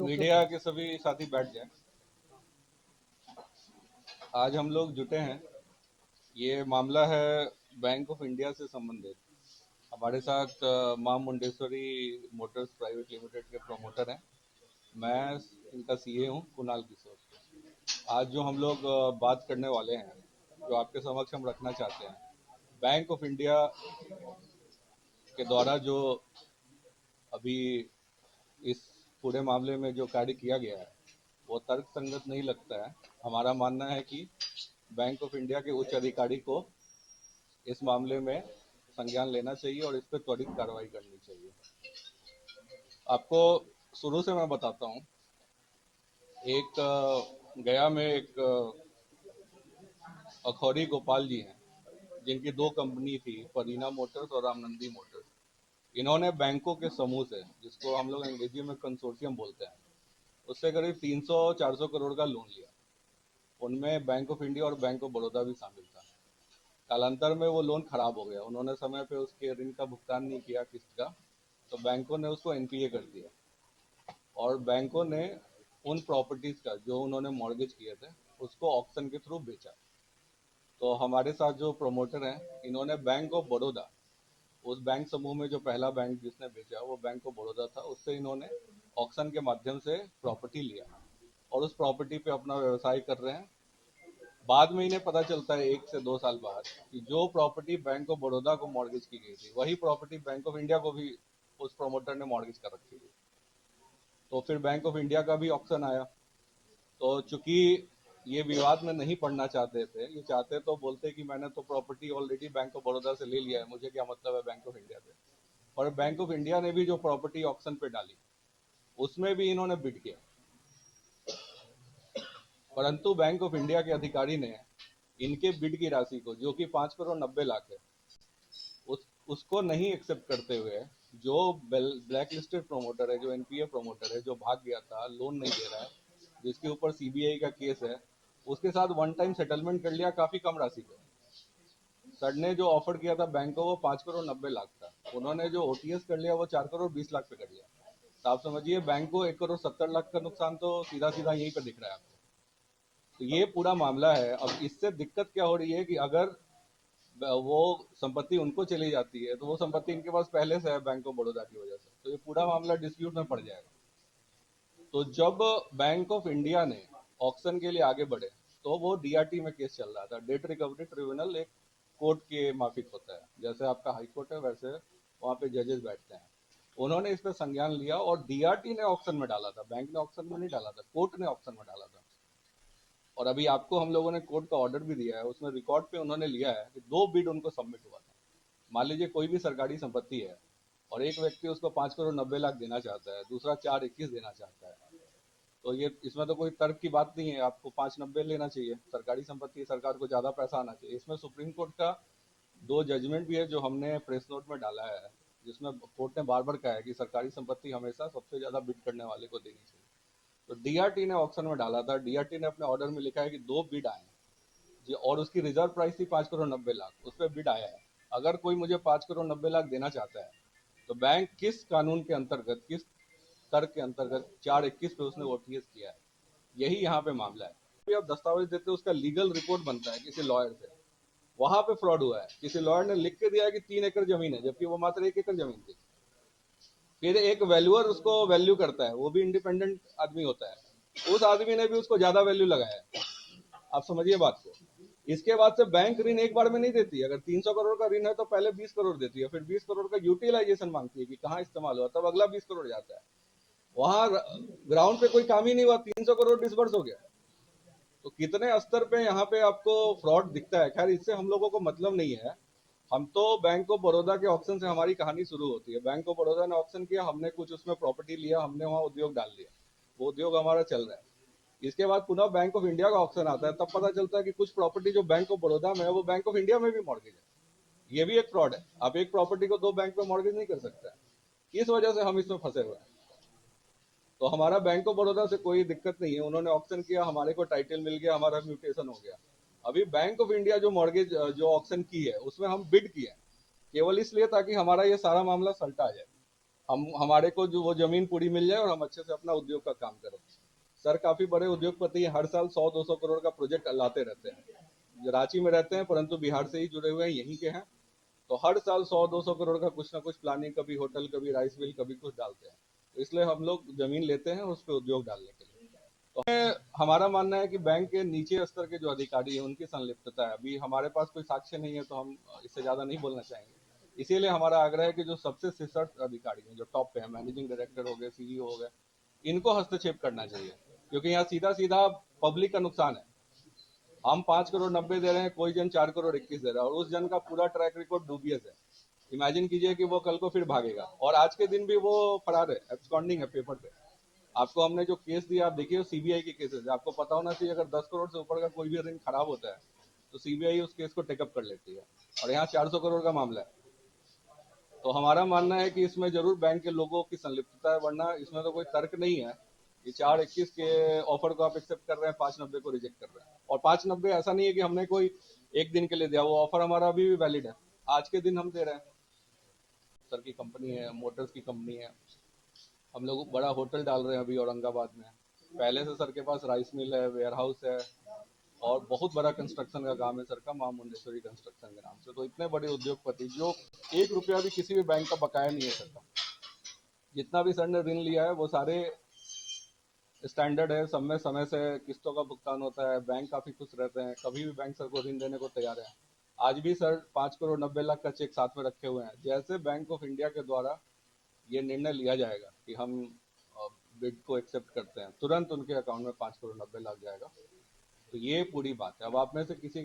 Media के सभी साथी बैठ जाएं। आज हम लोग जुटे हैं, ये मामला है बैंक ऑफ इंडिया से संबंधित। हमारे साथ मां मुंडेश्वरी मोटर्स प्राइवेट लिमिटेड के प्रमोटर हैं। मैं इनका सीए हूं, कुणाल किशोर। आज जो हम लोग बात करने वाले हैं, जो आपके समक्ष हम रखना चाहते हैं, बैंक ऑफ इंडिया के द्वारा जो अभी इस पूरे मामले में जो कार्य किया गया है वो तर्क संगत नहीं लगता है। हमारा मानना है कि बैंक ऑफ इंडिया के उच्च अधिकारी को इस मामले में संज्ञान लेना चाहिए और इस पर त्वरित कार्रवाई करनी चाहिए। आपको शुरू से मैं बताता हूँ। एक गया में एक अखौरी गोपाल जी हैं, जिनकी दो कंपनी थी, परीना मोटर्स और रामनंदी मोटर्स। इन्होंने बैंकों के समूह से, जिसको हम लोग अंग्रेजी में कंसोर्शियम बोलते हैं, उससे करीब 300-400 करोड़ का लोन लिया। उनमें बैंक ऑफ इंडिया और बैंक ऑफ बड़ौदा भी शामिल था। कालांतर में वो लोन खराब हो गया, उन्होंने समय पे उसके ऋण का भुगतान नहीं किया, किस्त का, तो बैंकों ने उसको एनपीए कर दिया और बैंकों ने उन प्रॉपर्टीज का जो उन्होंने मॉर्गेज किए थे उसको ऑक्शन के थ्रू बेचा। तो हमारे साथ जो प्रमोटर हैं, इन्होंने बैंक ऑफ बड़ौदा, उस बैंक समूह में जो पहला बैंक जिसने बेचा वो बैंक ऑफ बड़ौदा था, उससे इन्होंने ऑक्शन के माध्यम से प्रॉपर्टी लिया और उस प्रॉपर्टी पे अपना व्यवसाय कर रहे हैं। बाद में इन्हें पता चलता है 1 से 2 साल बाद कि जो प्रॉपर्टी बैंक ऑफ बड़ौदा को मॉर्गेज की गई थी वही प्रॉपर्टी बैंक ऑफ इंडिया को भी उस प्रमोटर ने मॉर्गेज कर रखी थी। तो फिर बैंक ऑफ इंडिया का भी ऑक्शन आया। तो चूंकि ये विवाद में नहीं पड़ना चाहते थे, ये चाहते तो बोलते कि मैंने तो property already bank of Baroda से ले लिया है, मुझे क्या मतलब है बैंक ऑफ इंडिया से। और बैंक ऑफ इंडिया ने भी जो प्रॉपर्टी ऑक्शन पे डाली उसमें भी इन्होंने बिड किया, परंतु बैंक ऑफ इंडिया के अधिकारी ने इनके बिड की राशि को, जो कि 5 करोड़ 90 लाख है, उसको नहीं एक्सेप्ट करते हुए जो ब्लैक लिस्टेड प्रमोटर है, जो एनपीए प्रमोटर है, जो भाग गया था, लोन नहीं दे रहा है, जिसके ऊपर सीबीआई का केस है, उसके साथ वन टाइम सेटलमेंट कर लिया काफी कम राशि पे। सर ने जो ऑफर किया था बैंक को वो 5 करोड़ 90 लाख था, उन्होंने जो ओटीएस कर लिया वो 4 करोड़ 20 लाख पे कर लिया। तो आप समझिए बैंक को 1 करोड़ 70 लाख का नुकसान तो सीधा सीधा यहीं पर दिख रहा है आपको। तो ये पूरा मामला है। अब इससे दिक्कत क्या हो रही है कि अगर वो संपत्ति उनको चली जाती है तो वो संपत्ति इनके पास पहले से है बैंक ऑफ बड़ौदा की वजह से, तो ये पूरा मामला डिस्प्यूट में पड़ जाएगा। तो जब बैंक ऑफ इंडिया ने ऑक्शन के लिए आगे बढ़े तो वो डीआरटी में केस चल रहा था। डेट रिकवरी ट्रिब्यूनल एक कोर्ट के माफिक होता है, जैसे आपका हाई कोर्ट है वैसे वहाँ पे जजेस बैठते हैं। उन्होंने इस पर संज्ञान लिया और डीआरटी ने ऑक्शन में डाला था, बैंक ने ऑक्शन में नहीं डाला था, कोर्ट ने ऑक्शन में डाला था। और अभी आपको हम लोगों ने कोर्ट का ऑर्डर भी दिया है, उसमें रिकॉर्ड पे उन्होंने लिया है कि 2 बिड उनको सबमिट हुआ था। मान लीजिए कोई भी सरकारी संपत्ति है और एक व्यक्ति उसको 5 करोड़ 90 लाख देना चाहता है, दूसरा 421 देना चाहता है, तो ये इसमें तो कोई तर्क की बात नहीं है, आपको 590 लेना चाहिए। सरकारी संपत्ति, सरकार को ज्यादा पैसा आना चाहिए। इसमें सुप्रीम कोर्ट का 2 जजमेंट भी है जो हमने प्रेस नोट में डाला है, जिसमें कोर्ट ने बार बार कहा है कि सरकारी संपत्ति हमेशा सबसे ज्यादा बिड करने वाले को देनी चाहिए। तो डीआरटी ने ऑक्शन में डाला था, डीआरटी ने अपने ऑर्डर में लिखा है कि 2 बिड आए जी और उसकी रिजर्व प्राइस थी 5 करोड़ 90 लाख, उस पर बिड आया है। अगर कोई मुझे 5 करोड़ 90 लाख देना चाहता है तो बैंक किस कानून के अंतर्गत, किस तर्क के अंतर्गत 421 पे उसने ओटीएस किया है, यही यहाँ पे मामला है। भी आप दस्तावेज देते हो, उसका लीगल रिपोर्ट बनता है किसी लॉयर से, वहां पे फ्रॉड हुआ है। किसी लॉयर ने लिख के दिया है कि 3 एकड़ जमीन है, जबकि वो मात्र 1 एकड़ जमीन थी। फिर एक वैल्यूअर उसको वैल्यू करता है, वो भी इंडिपेंडेंट आदमी होता है, उस आदमी ने भी उसको ज्यादा वैल्यू लगाया है। आप समझिए बात को। इसके बाद से बैंक ऋण एक बार में नहीं देती। अगर 300 करोड़ का ऋण है तो पहले 20 करोड़ देती है, फिर 20 करोड़ का यूटिलाइजेशन मांगती है कि कहाँ इस्तेमाल हुआ, तब अगला 20 करोड़ जाता है। वहां ग्राउंड पे कोई काम ही नहीं हुआ, 300 करोड़ डिसबर्स हो गया। तो कितने स्तर पे यहाँ पे आपको फ्रॉड दिखता है। खैर, इससे हम लोगों को मतलब नहीं है। हम तो बैंक ऑफ बड़ौदा के ऑप्शन से हमारी कहानी शुरू होती है। बैंक ऑफ बड़ौदा ने ऑप्शन किया, हमने कुछ उसमें प्रॉपर्टी लिया, हमने वहां उद्योग डाल दिया, वो उद्योग हमारा चल रहा है। इसके बाद पुनः बैंक ऑफ इंडिया का ऑप्शन आता है, तब पता चलता है कि कुछ प्रॉपर्टी जो बैंक ऑफ बड़ौदा में है वो बैंक ऑफ इंडिया में भी मॉर्गेज है। ये भी एक फ्रॉड है। आप एक प्रॉपर्टी को 2 बैंक में मॉर्गेज नहीं कर सकते। इस वजह से हम इसमें फंसे हुए हैं। तो हमारा बैंक ऑफ बड़ौदा से कोई दिक्कत नहीं है, उन्होंने ऑप्शन किया, हमारे को टाइटल मिल गया, हमारा म्यूटेशन हो गया। अभी बैंक ऑफ इंडिया जो मॉर्गेज जो ऑप्शन की है उसमें हम बिड किए केवल इसलिए ताकि हमारा ये सारा मामला सल्टा आ जाए। हम हमारे को जो वो जमीन पूरी मिल जाए और हम अच्छे से अपना उद्योग का काम करें। सर काफी बड़े उद्योगपति हर साल 100-200 करोड़ का प्रोजेक्ट लाते रहते हैं, जो रांची में रहते हैं परंतु बिहार से ही जुड़े हुए हैं, यहीं के हैं। तो हर साल 100-200 करोड़ का कुछ ना कुछ प्लानिंग, कभी होटल, कभी राइस मिल, कभी कुछ डालते हैं। तो इसलिए हम लोग जमीन लेते हैं उस पर उद्योग डालने के लिए। तो हमारा मानना है कि बैंक के नीचे स्तर के जो अधिकारी हैं उनकी संलिप्तता है। अभी हमारे पास कोई साक्ष्य नहीं है तो हम इससे ज्यादा नहीं बोलना चाहेंगे। इसीलिए हमारा आग्रह है कि जो सबसे शीर्ष अधिकारी हैं, जो टॉप पे हैं, मैनेजिंग डायरेक्टर हो गए, सीईओ हो गए, इनको हस्तक्षेप करना चाहिए, क्योंकि यहाँ सीधा सीधा पब्लिक का नुकसान है। हम 5 करोड़ 90 दे रहे हैं, कोई जन 4 करोड़ 21 दे रहा है, और उस जन का पूरा ट्रैक रिकॉर्ड डूबियस है। इमेजिन कीजिए कि वो कल को फिर भागेगा, और आज के दिन भी वो फरार है, एब्सकॉन्डिंग है पेपर पे। आपको हमने जो केस दिया, आप देखिए सीबीआई के केसेस है। आपको पता होना चाहिए, अगर 10 करोड़ से ऊपर का कोई भी ऋण खराब होता है तो सीबीआई उस केस को टेकअप कर लेती है, और यहाँ 400 करोड़ का मामला है। तो हमारा मानना है कि इसमें जरूर बैंक के लोगों की संलिप्तता है, वरना इसमें तो कोई तर्क नहीं है। ये 421 के ऑफर को आप एक्सेप्ट कर रहे हैं, 590 को रिजेक्ट कर रहे हैं। और 590 ऐसा नहीं है कि हमने कोई एक दिन के लिए दिया, वो ऑफर हमारा अभी भी वैलिड है, आज के दिन हम दे रहे हैं। सर की कंपनी है, मोटर्स की कंपनी है, हम लोग बड़ा होटल डाल रहे हैं अभी औरंगाबाद में। पहले से सर के पास राइस मिल है, वेयर हाउस है, और बहुत बड़ा कंस्ट्रक्शन का काम है सर का, मां मुंडेश्वरी कंस्ट्रक्शन के नाम से। तो इतने बड़े उद्योगपति, जो 1 रुपया भी किसी भी बैंक का बकाया नहीं है सर का। जितना भी सर ने ऋण लिया है वो सारे स्टैंडर्ड है, सब में समय से किस्तों का भुगतान होता है, बैंक काफी खुश रहते हैं, कभी भी बैंक सर को ऋण देने को तैयार है। आज भी सर 5 करोड़ 90 लाख का चेक साथ में रखे हुए हैं। जैसे बैंक ऑफ इंडिया के द्वारा ये निर्णय लिया जाएगा कि हम बिड को एक्सेप्ट करते हैं, तुरंत उनके अकाउंट में 5 करोड़ 90 लाख जाएगा। तो ये पूरी बात है। अब आप में से किसी